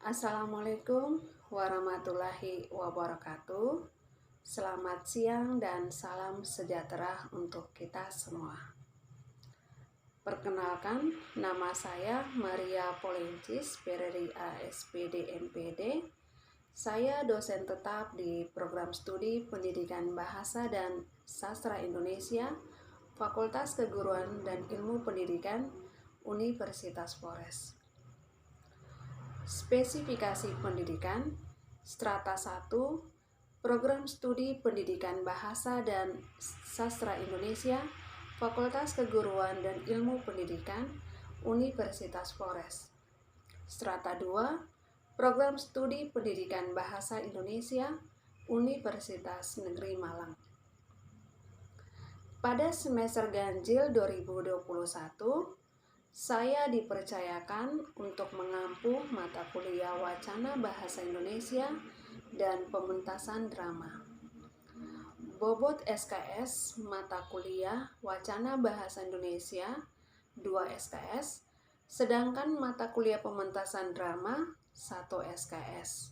Assalamualaikum warahmatullahi wabarakatuh. Selamat siang dan salam sejahtera untuk kita semua. Perkenalkan, nama saya Maria Polencis Pereri ASPD MPD. Saya dosen tetap di Program Studi Pendidikan Bahasa dan Sastra Indonesia, Fakultas Keguruan dan Ilmu Pendidikan, Universitas Flores. Spesifikasi pendidikan, Strata 1, Program Studi Pendidikan Bahasa dan Sastra Indonesia, Fakultas Keguruan dan Ilmu Pendidikan, Universitas Flores. Strata 2, Program Studi Pendidikan Bahasa Indonesia, Universitas Negeri Malang. Pada semester ganjil 2021, saya dipercayakan untuk mengampu mata kuliah Wacana Bahasa Indonesia dan Pementasan Drama. Bobot SKS mata kuliah Wacana Bahasa Indonesia 2 SKS, sedangkan mata kuliah Pementasan Drama 1 SKS.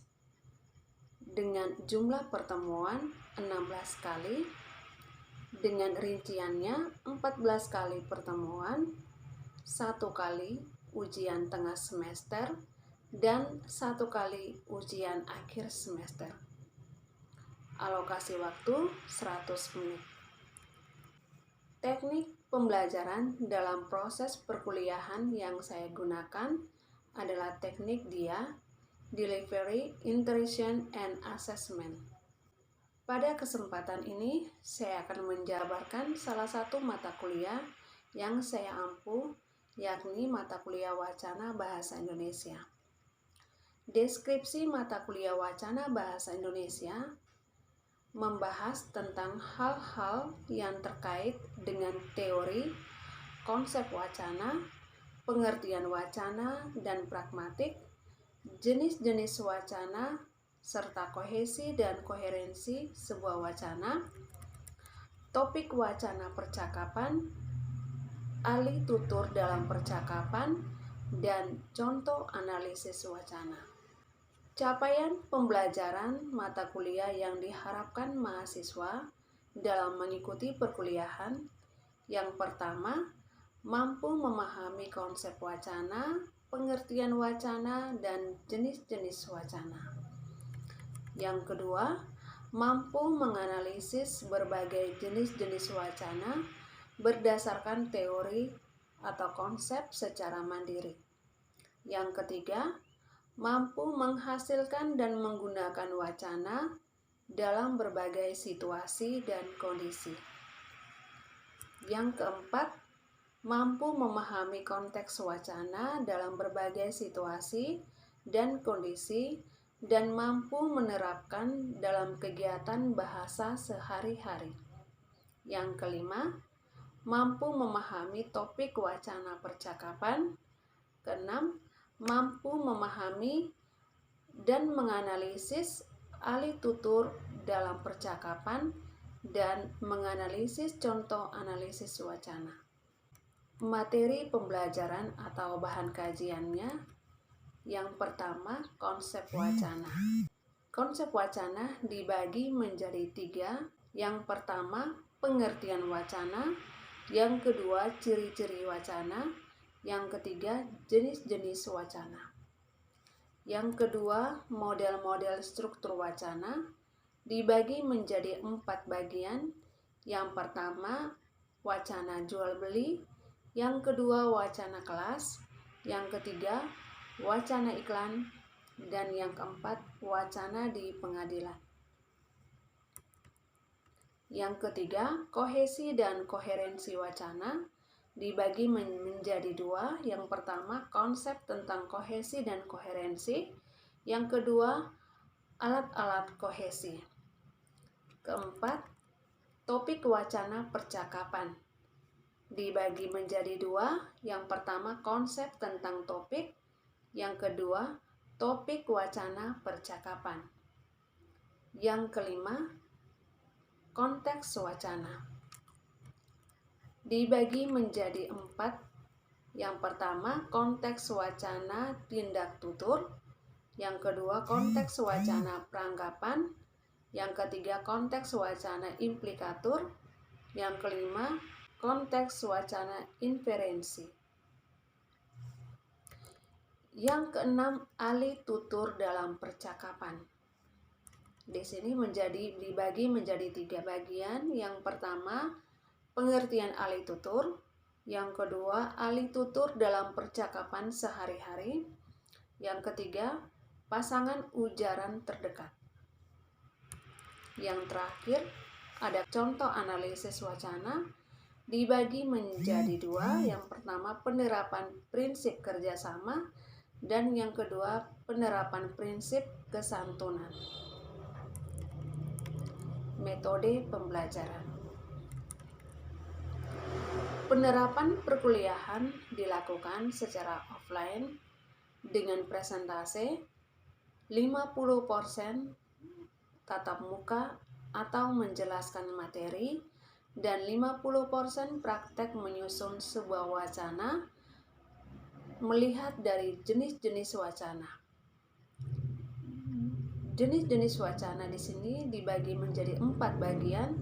Dengan jumlah pertemuan 16 kali, dengan rinciannya 14 kali pertemuan, 1 kali ujian tengah semester, dan 1 kali ujian akhir semester. Alokasi waktu 100 menit. Teknik pembelajaran dalam proses perkuliahan yang saya gunakan adalah teknik DIA, Delivery, Interaction, and Assessment. Pada kesempatan ini, saya akan menjabarkan salah satu mata kuliah yang saya ampu, yakni mata kuliah Wacana Bahasa Indonesia. Deskripsi mata kuliah Wacana Bahasa Indonesia membahas tentang hal-hal yang terkait dengan teori, konsep wacana, pengertian wacana dan pragmatik, jenis-jenis wacana, serta kohesi dan koherensi sebuah wacana, topik wacana percakapan, alih tutur dalam percakapan, dan contoh analisis wacana. Capaian pembelajaran mata kuliah yang diharapkan mahasiswa dalam mengikuti perkuliahan: yang pertama, mampu memahami konsep wacana, pengertian wacana, dan jenis-jenis wacana. Yang kedua, mampu menganalisis berbagai jenis-jenis wacana berdasarkan teori atau konsep secara mandiri. Yang ketiga, mampu menghasilkan dan menggunakan wacana dalam berbagai situasi dan kondisi. Yang keempat, mampu memahami konteks wacana dalam berbagai situasi dan kondisi dan mampu menerapkan dalam kegiatan bahasa sehari-hari. Yang kelima, mampu memahami topik wacana percakapan. Keenam, mampu memahami dan menganalisis alih tutur dalam percakapan dan menganalisis contoh analisis wacana. Materi pembelajaran atau bahan kajiannya: yang pertama, konsep wacana. Konsep wacana dibagi menjadi 3. Yang pertama, pengertian wacana. Yang kedua, ciri-ciri wacana. Yang ketiga, jenis-jenis wacana. Yang kedua, model-model struktur wacana dibagi menjadi 4 bagian. Yang pertama, wacana jual beli. Yang kedua, wacana kelas. Yang ketiga, wacana iklan. Dan yang keempat, wacana di pengadilan. Yang ketiga, kohesi dan koherensi wacana dibagi menjadi 2. Yang pertama, konsep tentang kohesi dan koherensi. Yang kedua, alat-alat kohesi. Keempat, topik wacana percakapan dibagi menjadi 2. Yang pertama, konsep tentang topik. Yang kedua, topik wacana percakapan. Yang kelima, konteks wacana dibagi menjadi 4. Yang pertama, konteks wacana tindak tutur. Yang kedua, konteks wacana peranggapan. Yang ketiga, konteks wacana implikatur. Yang kelima, konteks wacana inferensi. Yang keenam, alih tutur dalam percakapan. Di sini dibagi menjadi 3 bagian. Yang pertama, pengertian alih tutur. Yang kedua, alih tutur dalam percakapan sehari-hari. Yang ketiga, pasangan ujaran terdekat. Yang terakhir, ada contoh analisis wacana dibagi menjadi 2. Yang pertama, penerapan prinsip kerjasama, dan yang kedua, penerapan prinsip kesantunan. Metode pembelajaran. Penerapan perkuliahan dilakukan secara offline dengan presentase 50% tatap muka atau menjelaskan materi, dan 50% praktek menyusun sebuah wacana melihat dari jenis-jenis wacana. Jenis-jenis wacana di sini dibagi menjadi 4 bagian.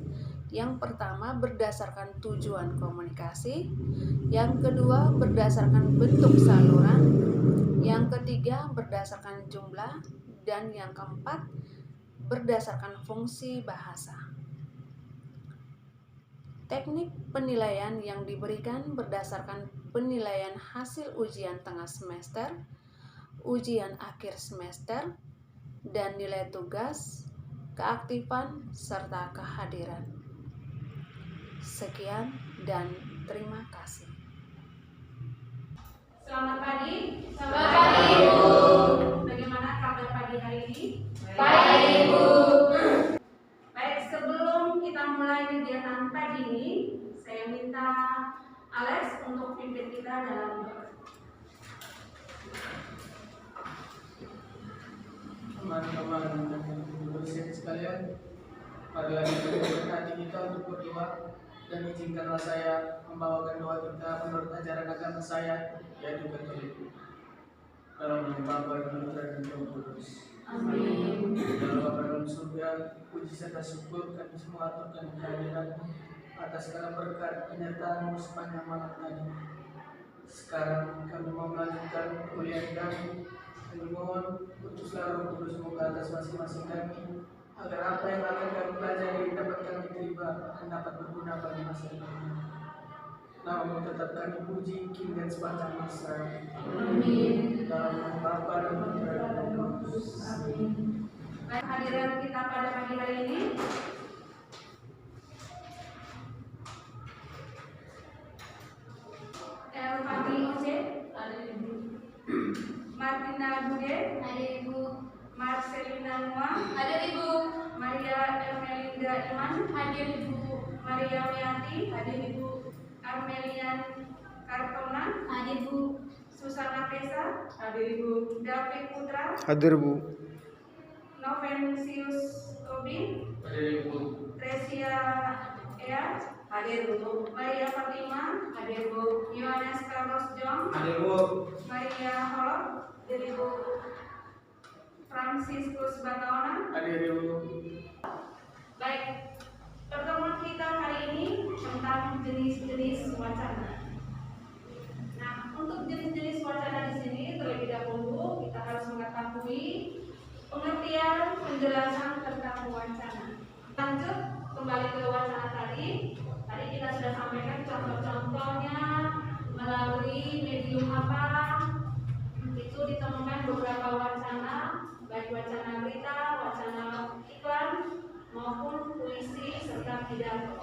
Yang pertama, berdasarkan tujuan komunikasi. Yang kedua, berdasarkan bentuk saluran. Yang ketiga, berdasarkan jumlah. Dan yang keempat, berdasarkan fungsi bahasa. Teknik penilaian yang diberikan berdasarkan penilaian hasil ujian tengah semester, ujian akhir semester, dan nilai tugas, keaktifan, serta kehadiran. Sekian dan terima kasih. Selamat pagi. Selamat pagi, Ibu. Bagaimana kabar pagi hari ini? Baik, Ibu. Baik, sebelum kita mulai kegiatan pagi ini, saya minta Alex untuk pimpin kita dalam doa. Teman-teman dan dosen sekalian, pada hari ini berkati kita untuk berdoa, dan izinkanlah saya membawakan doa kita menurut ajaran agama saya, yaitu Katolik. Dalam nama Bapa dan Putra dan Roh Kudus. Amin. Dalam Bapa dalam surga, puji serta syukur kami semua aturkan kehadiran atas segala berkat penyertaan-Mu sepanjang malam tadi. Sekarang kami mau melanjutkan kuliah kami. Kami mohon putuslah Roh Kudus-Mu ke atas masing-masing kami, agar apa yang akan kami pelajari dapat kami terima dan dapat berguna bagi masa depan. Nama-Mu tetap kami puji kini dan sepanjang masa. Amin. Dalam nama Bapa dan Putra dan Roh Kudus. Amin. Baik, hadiran kita pada pagi hari ini. Elvani Oce, ada Ibu. Martina Bude, Ada Ibu. Marcelina Noah, Ada Ibu. Maria Ermelinda Iman, Hadir Ibu. Maria Mianti, Hadir Ibu. Armelian Kartona, Hadir Ibu. Susana Pesa, Hadir Ibu. David Putra, Hadir, Bu. Novencius Tobi, Hadir Ibu. Tresia Ea, Hadir Ibu. Maria Fatima, Hadir Ibu. Yohanes Carlos Jong, Hadir Bu. Maria Holop, Hadir Ibu. Franciscus Bataona. Hadir Ibu. Baik, pertemuan kita hari ini tentang jenis-jenis wacana. Nah, untuk jenis-jenis wacana di sini terlebih dahulu kita harus mengetahui pengertian penjelasan tentang wacana. Lanjut kembali ke wacana tadi. Tadi kita sudah sampaikan contoh-contohnya melalui medium apa. Itu ditemukan beberapa wacana, baik wacana berita, wacana iklan, maupun puisi serta pidato.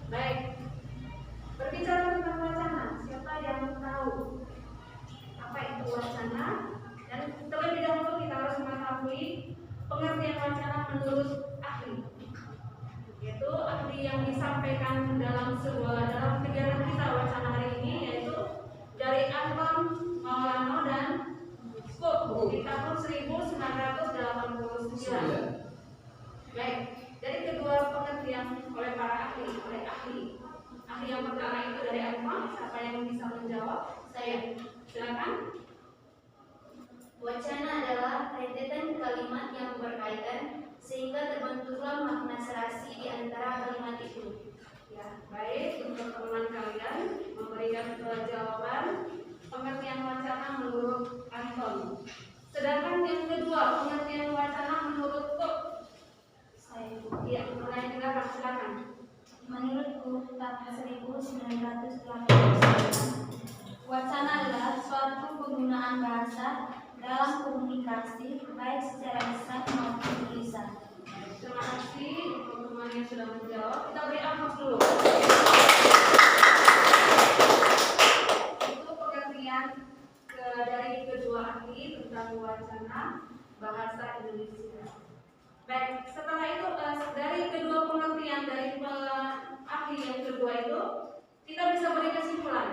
Baik, berbicara tentang wacana, siapa yang tahu apa itu wacana? Dan terlebih dahulu kita harus mengetahui pengertian wacana menurut ahli, yaitu ahli yang disampaikan dalam kegiatan kita wacana hari ini, yaitu dari Anton Maulana dan Skop di tahun 1989. Baik, dari kedua pengertian oleh para ahli, ahli yang pertama itu dari Anton, siapa yang bisa menjawab? Saya, silakan. Wacana adalah kalimat yang berkaitan sehingga terbentuklah makna serasi di antara kalimat itu. Ya, baik, untuk teman kalian memberikan jawaban pengertian wacana menurut Anton. Sedangkan yang kedua, pengertian wacana menurut Kok. Ya, mulai silakan. Menurutku, tahun 1989, wacana adalah suatu penggunaan bahasa dalam komunikasi baik secara lisan maupun tulisan. Terima kasih untuk teman yang sudah menjawab. Kita beri aplaus dulu. Itu pengertian dari kedua ahli tentang wacana bahasa Indonesia. Baik, setelah itu dari kedua pengertian dari ahli yang kedua itu kita bisa beri kesimpulan.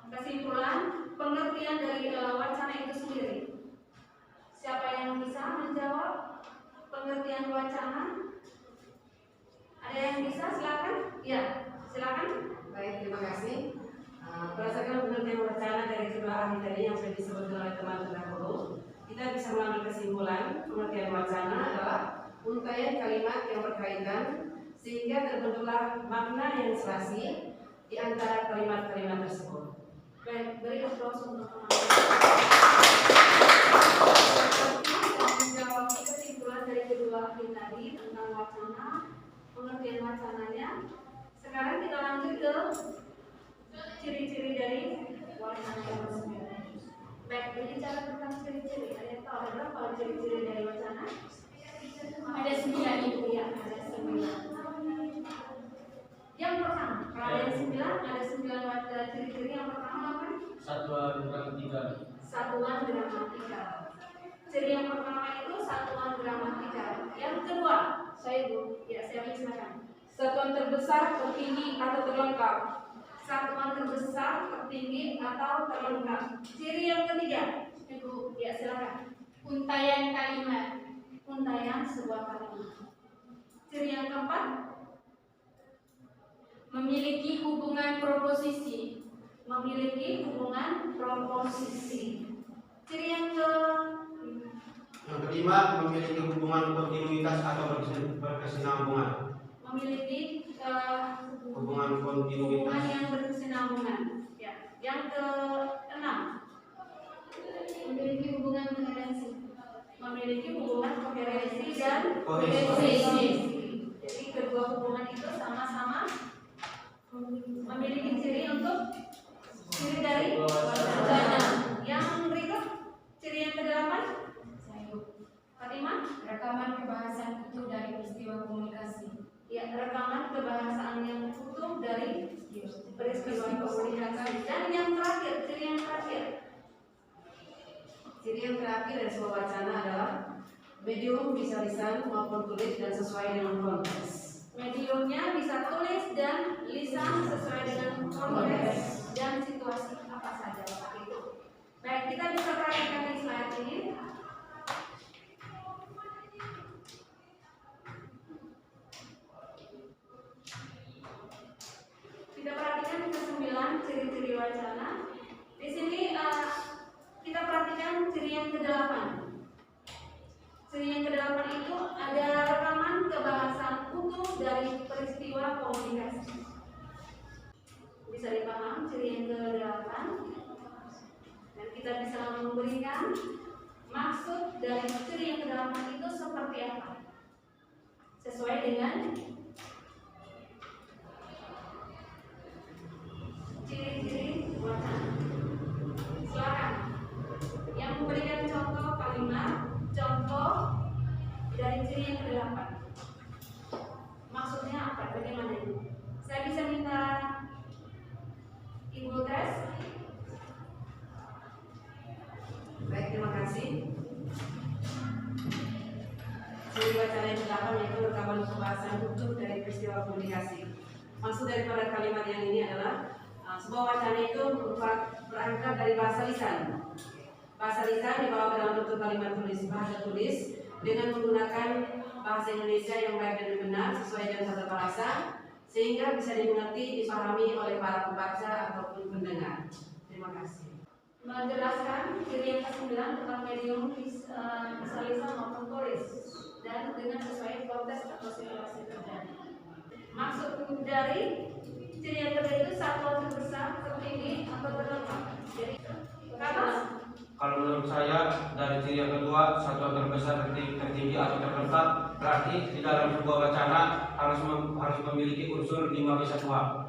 Kesimpulan pengertian dari wacana itu sendiri. Siapa yang bisa menjawab pengertian wacana? Ada yang bisa? Silakan. Ya, silakan. Baik, terima kasih. Berdasarkan pengertian wacana dari kedua ahli tadi yang sudah disebutkan oleh teman terdahulu, kita bisa mengambil kesimpulan pengertian wacana adalah untaian kalimat yang berkaitan sehingga terbentuklah makna yang serasi di antara kalimat-kalimat tersebut. Baik, beri aplaus untuk teman. Menjawab kesimpulan dari kedua ahli tadi tentang wacana, pengertian wacananya. Sekarang kita lanjut ke ciri-ciri dari wacana tersebut. Baik, berbicara tentang ciri-ciri, ada yang tahu ada berapa ciri-ciri dari wacana? Ada 9 itu. Ya, ada 9. Yang pertama, kalau ada yang 9, ada 9 ciri-ciri. Yang pertama apa? Satuan gramatikal. Satuan gramatikal. Ciri yang pertama itu satuan gramatikal. Yang kedua, saya Bu, ya saya silakan. Satuan terbesar, tertinggi, atau terlengkap. Satuan terbesar, tertinggi, atau terlengkap. Ciri yang ketiga, Ibu, ya silakan. Untaian kalimat. Untaian sebuah kalimat. Ciri yang keempat, Memiliki hubungan proposisi. memiliki hubungan proposisi. Ciri yang kelima, memiliki hubungan kontinuitas atau berkesinambungan. memiliki Hubungan hubungan kontinuitas. yang berkesinambungan. Ya. Yang keenam, Memiliki hubungan koherensi. memiliki hubungan koherensi dan Kohesi. Jadi kedua hubungan itu sama-sama memiliki ciri untuk ciri dari wacana. Yang berikut, ciri yang kedelapan, Fatimah. Rekaman kebahasan utuh dari peristiwa komunikasi. Ya, rekaman kebahasaan yang utuh dari peristiwa komunikasi. Dan yang terakhir, ciri yang terakhir, Ciri yang terakhir dari sebuah wacana adalah medium bisa lisan maupun tulis dan sesuai dengan konteks. mediumnya bisa tulis dan lisan sesuai dengan konteks dan situasi apa saja Bapak Ibu. Baik, kita bisa perhatikan di slide ini. Kita perhatikan ke-9 ciri-ciri wacana. Di sini kita perhatikan ciri yang ke-8. Ciri yang ke-8 itu ada rekaman kebahasan utuh dari peristiwa komunikasi. Bisa dipaham ciri yang ke-8. Dan kita bisa memberikan maksud dari ciri yang ke-8 itu seperti apa. Sesuai dengan ciri-ciri wacana. Silakan. Yang memberikan contoh kalimat, contoh dari ciri yang ke-8. Maksudnya apa? Bagaimana ini? Saya bisa minta Ibu tes. Baik, terima kasih. Ciri wacana yang ke-8 yaitu rekaman kebahasan utuh dari peristiwa komunikasi. Maksud daripada kalimat yang ini adalah sebuah wacana itu berangkat dari bahasa lisan. Bahasa lisan dibawa ke dalam bentuk kalimat tulis, bahasa tulis dengan menggunakan bahasa Indonesia yang baik dan benar sesuai dengan tata bahasa sehingga bisa dimengerti, dipahami oleh para pembaca ataupun pendengar. Terima kasih. Menjelaskan ciri yang ke-9 tentang medium bisa lisan maupun tulis dan dengan sesuai konteks atau situasi terjadi. Maksud dari ciri yang kedua itu satuan terbesar, tertinggi atau terletak. Jadi pertama, Kalau menurut saya dari ciri yang kedua, satuan terbesar, tertinggi atau terletak, berarti di dalam sebuah wacana harus memiliki unsur 5 kesatuan.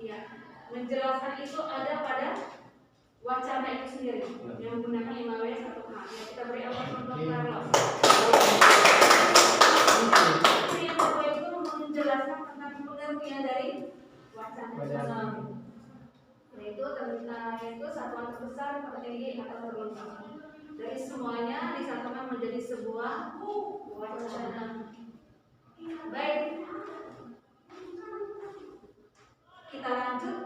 iya, menjelaskan itu ada pada wacana itu sendiri yang menggunakan 5W 1H. Ya, kita beri aplaus untuk Carlos. Ciri yang kedua itu menjelaskan tentang pengertian dari wacana itu sendiri. Yaitu satuan terbesar, tertinggi atau terletak. Dari semuanya disatukan menjadi sebuah wacana. Baik, kita lanjut.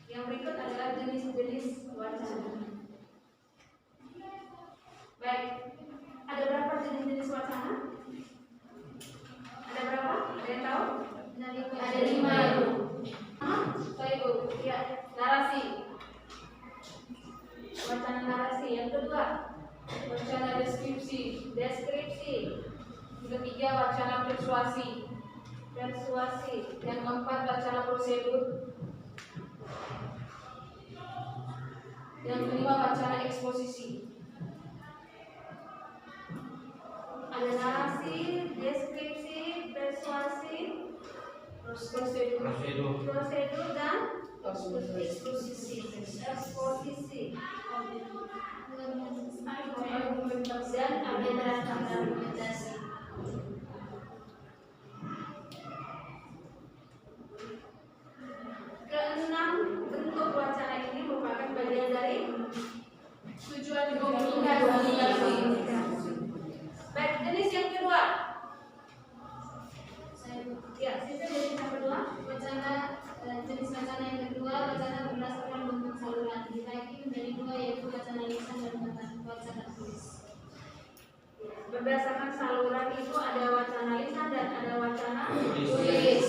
Yang berikut adalah jenis-jenis wacana. Baik, ada berapa jenis-jenis wacana? Ada berapa? Ada yang tahu? Ada 5 Ibu. Baik Bu, ya, narasi. Wacana narasi. Yang kedua, wacana deskripsi. Yang ketiga, wacana persuasi. Yang keempat, wacana prosedur. Yang kelima, wacana eksposisi. Ada narasi, deskripsi, persuasi, prosedur dan eksposisi. Dan argumentasi. Keenam bentuk wacana ini merupakan bagian dari tujuan komunikasi. Baik, jenis yang kedua. Ya, jenis yang kedua. Jenis wacana yang kedua, wacana berdasarkan bentuk saluran, dibagi menjadi 2, yaitu wacana lisan dan wacana tulis. Berdasarkan saluran itu ada wacana lisan dan ada wacana tulis.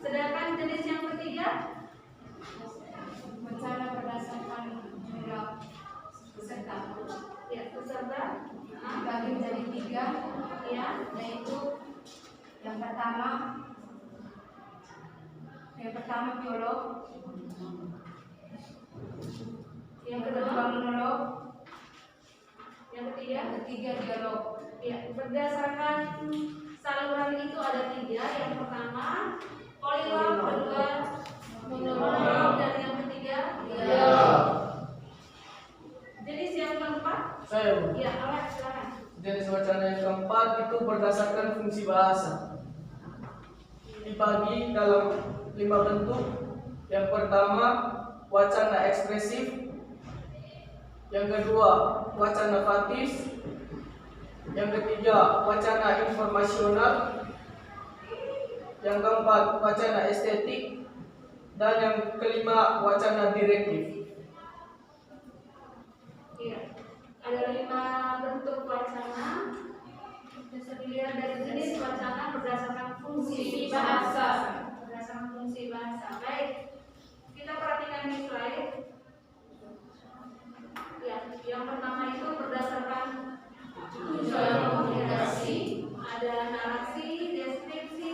Sedangkan jenis yang ketiga, Wacana berdasarkan jumlah peserta. ya peserta Dibagi menjadi 3, ya, yaitu yang pertama biolog, yang yang kedua, kedua monolog, yang ketiga. dialog. Ya, berdasarkan saluran itu ada 3. Yang pertama polilog, kedua monolog, dan yang ketiga dialog. Jenis yang keempat, Saya Bu. ya Alex silakan. Jenis wacana yang keempat itu berdasarkan fungsi bahasa. Dibagi dalam 5 bentuk. Yang pertama, wacana ekspresif. Yang kedua, wacana fatis. Yang ketiga, wacana informasional. Yang keempat, wacana estetik. Dan yang kelima, wacana direktif. Iya, ada 5 bentuk wacana. Dilihat dari jenis wacana berdasarkan fungsi bahasa. Baik, kita perhatikan di slide. Ya, yang pertama itu berdasarkan tujuan komunikasi. Ada narasi, deskripsi,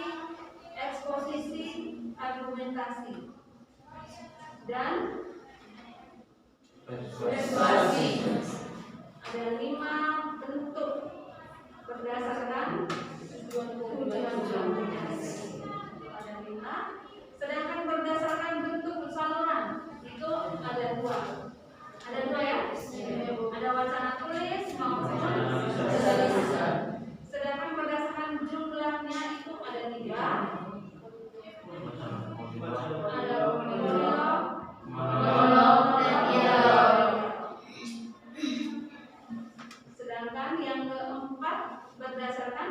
eksposisi, argumentasi, dan persuasi. Ada 5 bentuk berdasarkan tujuan komunikasi. Ada 5. Sedangkan berdasarkan bentuk saluran itu ada 2. Ada 2 ya? Ada wacana tulis maupun wacana lisan. Sedangkan berdasarkan jumlahnya itu ada 3. Ada monolog, dan dialog. Sedangkan yang keempat berdasarkan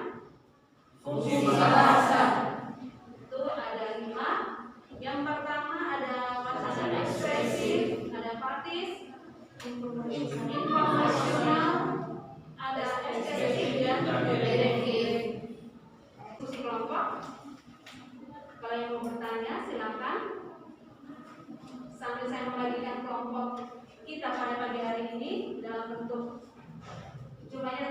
fungsi bahasa itu ada 5. Yang pertama ada wacana ekspresif, ada fatis, informasional, ada estetik, dan direktif. Diskusi kelompok. Kalau yang mau bertanya silakan. Sambil saya membagikan kelompok kita pada pagi hari ini dalam bentuk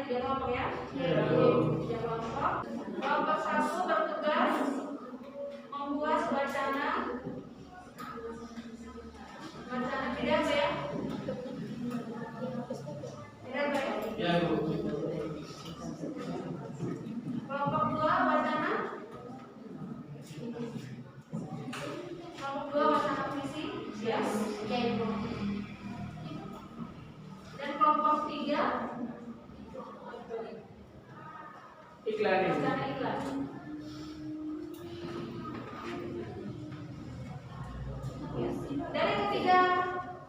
3 kelompok ya. 3 kelompok. Kelompok 1 bertugas membuat wacana tidak ya? Tidak ya? Ya, Bu. Kelompok 2 wacana. Kelompok 2 wacana puisi. Yes. Dan kelompok 3 Iklan ini. wacana iklan. Yes. Dari ketiga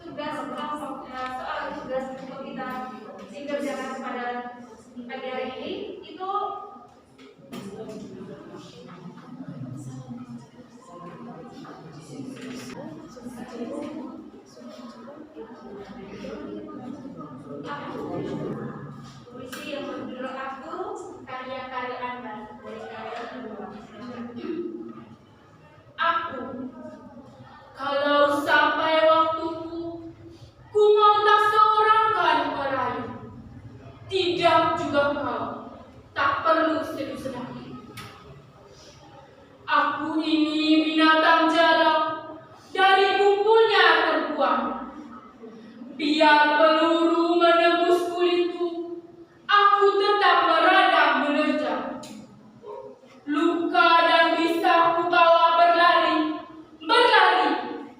tugas kelompok soal tugas untuk kita kerjakan pada pagi hari ini itu puisi yang berjudul Aku Karya-karya Anda dari karya kedua. Aku, kalau sampai waktuku, ku mau tak seorang kali merayu. Tidak juga kau, tak perlu sedih-sedih. Aku ini binatang jalan, dari kumpulnya terbuang. Biar peluru menembus kulitku, aku tetap meradang menerjang. Luka dan bisa ku bawa berlari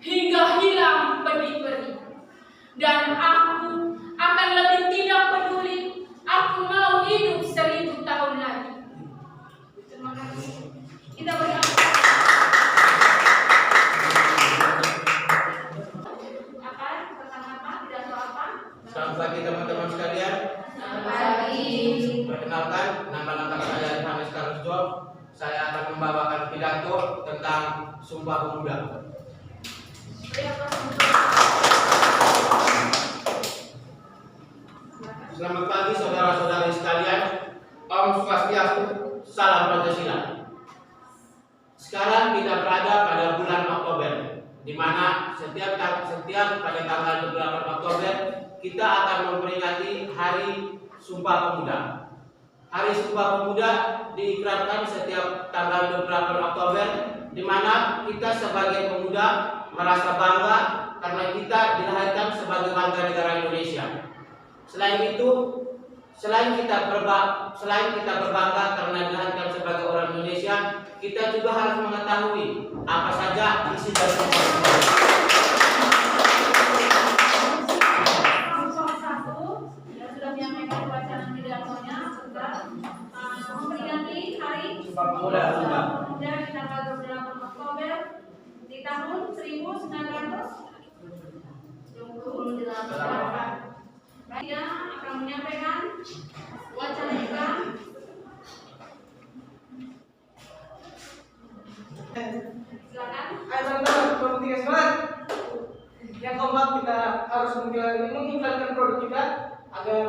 hingga hilang peri-peri. Dan aku akan lebih tidak peduli, aku mau hidup 1000 tahun lagi. Terima kasih. Kita beri Selamat pagi teman-teman sekalian. Perkenalkan, nama lengkap saya Johannes Carlos Job. Saya akan membawakan pidato tentang Sumpah Pemuda. Selamat pagi saudara-saudari sekalian. Om Swastiastu, salam Pancasila. Sekarang kita berada pada bulan Oktober, di mana setiap pada tanggal 28 Oktober kita akan memperingati Hari Sumpah Pemuda. Hari Sumpah Pemuda diikrarkan setiap tanggal 28 Oktober, di mana kita sebagai pemuda merasa bangga karena kita dilahirkan sebagai warga negara Indonesia. Selain itu, selain kita berbangga karena dilahirkan sebagai orang Indonesia, kita juga harus mengetahui apa saja isi dari Sumpah Pemuda. Sudah menyampaikan wacana pidatonya sudah memperingati Hari Sumpah Pemuda di tanggal 28 Oktober di tahun 1928. Dia akan menyampaikan wacana iklan. Silakan. Ayo teman-teman, produktivitas semangat. Yang keempat, kita harus mengiklankan produk kita agar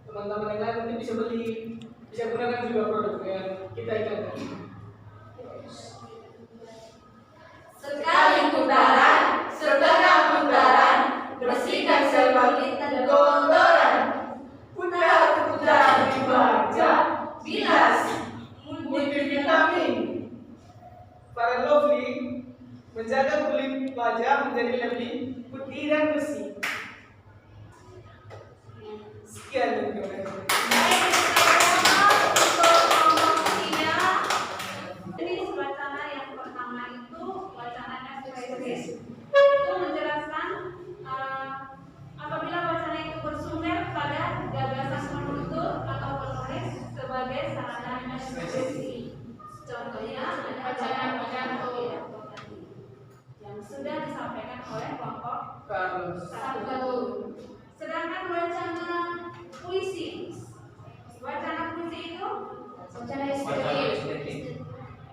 teman-teman yang lain mungkin bisa gunakan juga produk yang kita iklankan. Sekali putaran, setengah putaran, bersihkan sebalik kotoran. Putar-putar di wajah, bilas multivitamin. Para lovely, menjaga kulit wajah menjadi lebih putih dan bersih. Sekian dan terima kasih. Jenis wacana yang pertama itu wacana eksklusif. Itu menjelaskan apabila wacana itu bersumber pada gagasan penutur atau penulis sebagai sarana ekspresi. Contohnya wacana pidato yang sudah disampaikan oleh kelompok Carlos. 1. Sedangkan wacana puisi itu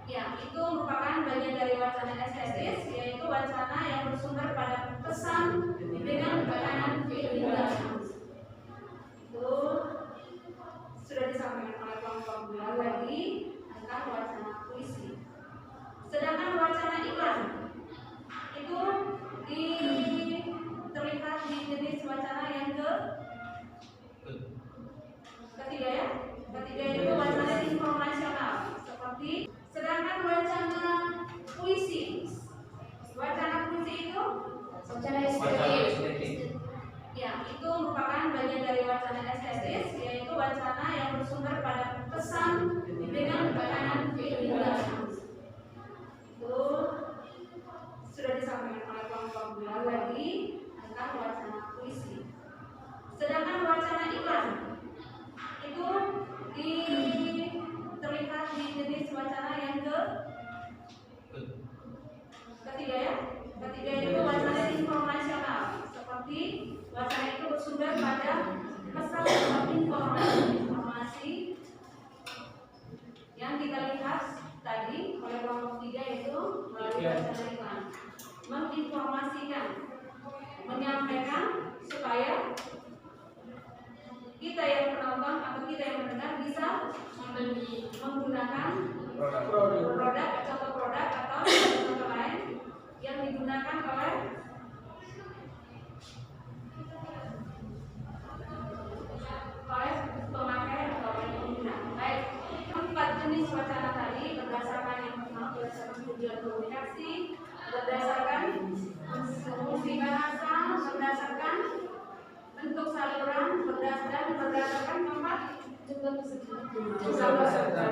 ya, itu merupakan bagian dari wacana estetis, yaitu wacana yang bersumber pada pesan dengan tekanan keilmuan. Itu sudah disampaikan oleh kelompok 2 tadi tentang wacana puisi. Sedangkan wacana iklan itu terlihat di informasi yang kita lihat tadi oleh kelompok 3 itu melalui wacana iklan. Menginformasikan, menyampaikan supaya kita yang penonton atau kita yang mendengar bisa menggunakan produk atau produk atau contoh lain yang digunakan oleh pemakai atau oleh pengguna. Baik, 4 jenis wacana tadi berdasarkan yang pertama berdasarkan tujuan komunikasi, berdasarkan fungsi bahasa, berdasarkan bentuk saluran, berdasarkan tempat jumlah peserta.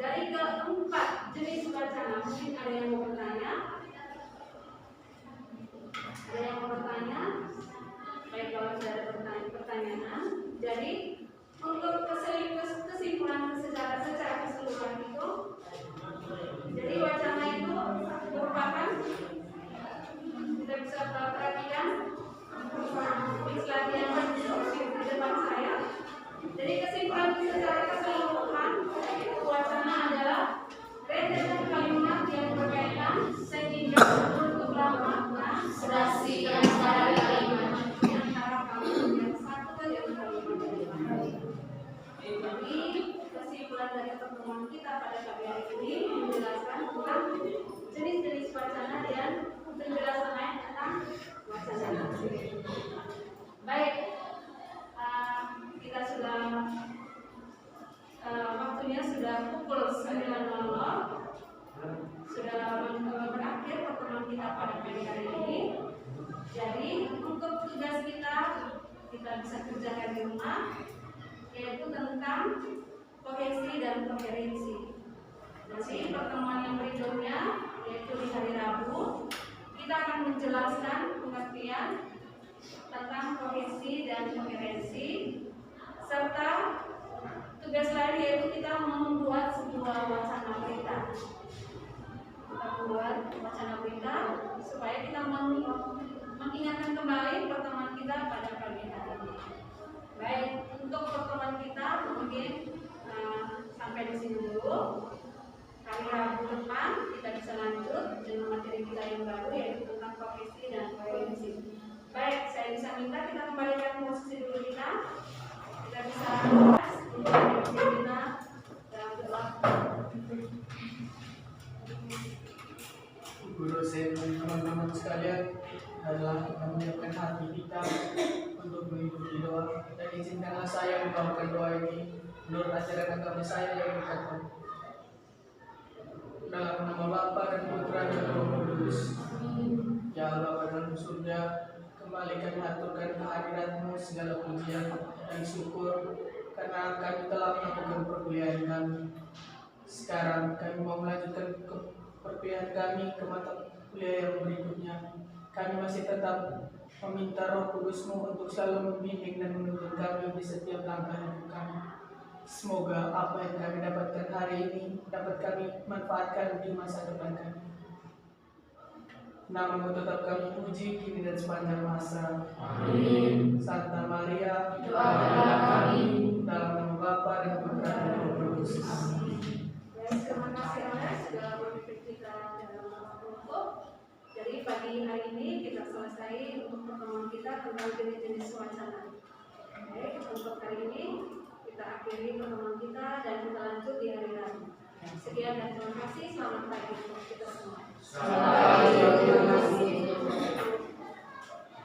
Dari keempat jenis wacana, mungkin ada yang mau bertanya? Ada yang mau bertanya? Baik, kalau sudah ada pertanyaan, jadi untuk kesimpulan secara keseluruhan itu, jadi wacana itu merupakan, kita bisa perhatikan slide yang di depan saya. Jadi kesimpulan secara keseluruhan, wacana adalah rentetan kalimat yang berkaitan sehingga untuk lama serasi antara kalimat yang satu dan kalimat. Jadi kesimpulan dari pertemuan kita pada pagi hari ini menjelaskan tentang jenis-jenis wacana dan penjelasan lain tentang wacana. Baik, kita sudah waktunya sudah pukul 9.00, sudah berakhir pertemuan kita pada pagi hari ini. Jadi untuk tugas kita bisa kerjakan di rumah, yaitu tentang kohesi dan koherensi. Jadi pertemuan yang berikutnya, yaitu di hari Rabu, kita akan menjelaskan pengertian tentang kohesi dan koherensi, serta tugas lain yaitu kita membuat sebuah wacana berita. Kita membuat wacana berita supaya kita mengingatkan kembali pertemuan kita pada pagi hari ini. Baik, untuk pertemuan kita mungkin sampai di sini dulu. Hari Rabu depan kita bisa lanjut dengan materi kita yang baru, yaitu tentang kohesi dan koherensi. Baik, saya bisa minta kita kembalikan posisi dulu kita bisa untuk kita dalam doa. Guru saya dan teman-teman sekalian adalah menyiapkan hati kita untuk mengikuti doa. Dan izinkanlah saya membawakan doa ini menurut ajaran agama saya yang dikatakan. Dalam nama Bapa dan Putra dan Roh Kudus. Ya Allah, dalam surga, kembalikan haturkan kehadirat-Mu segala pujian dan syukur karena kami telah melakukan perkuliahan kami. Sekarang kami mau melanjutkan ke perkuliahan kami ke mata kuliah yang berikutnya. Kami masih tetap meminta Roh Kudus-Mu untuk selalu membimbing dan menuntun kami di setiap langkah hidup kami. Semoga apa yang kami dapatkan hari ini dapat kami manfaatkan di masa depan kami. Nama-Mu tetap kami puji kini dan sepanjang masa. Amin. Santa Maria, doakanlah kami. Dalam nama Bapa dan Putra dan Roh Kudus. Terima kasih oleh segala pemimpin kita dalam kelompok. Jadi pagi hari ini kita selesai untuk pertemuan kita tentang jenis-jenis wacana. Baik, untuk hari ini kita akhiri pertemuan kita dan kita lanjut di hari Rabu. Sekian dan terima kasih. Selamat pagi untuk kita semua. Selamat pagi.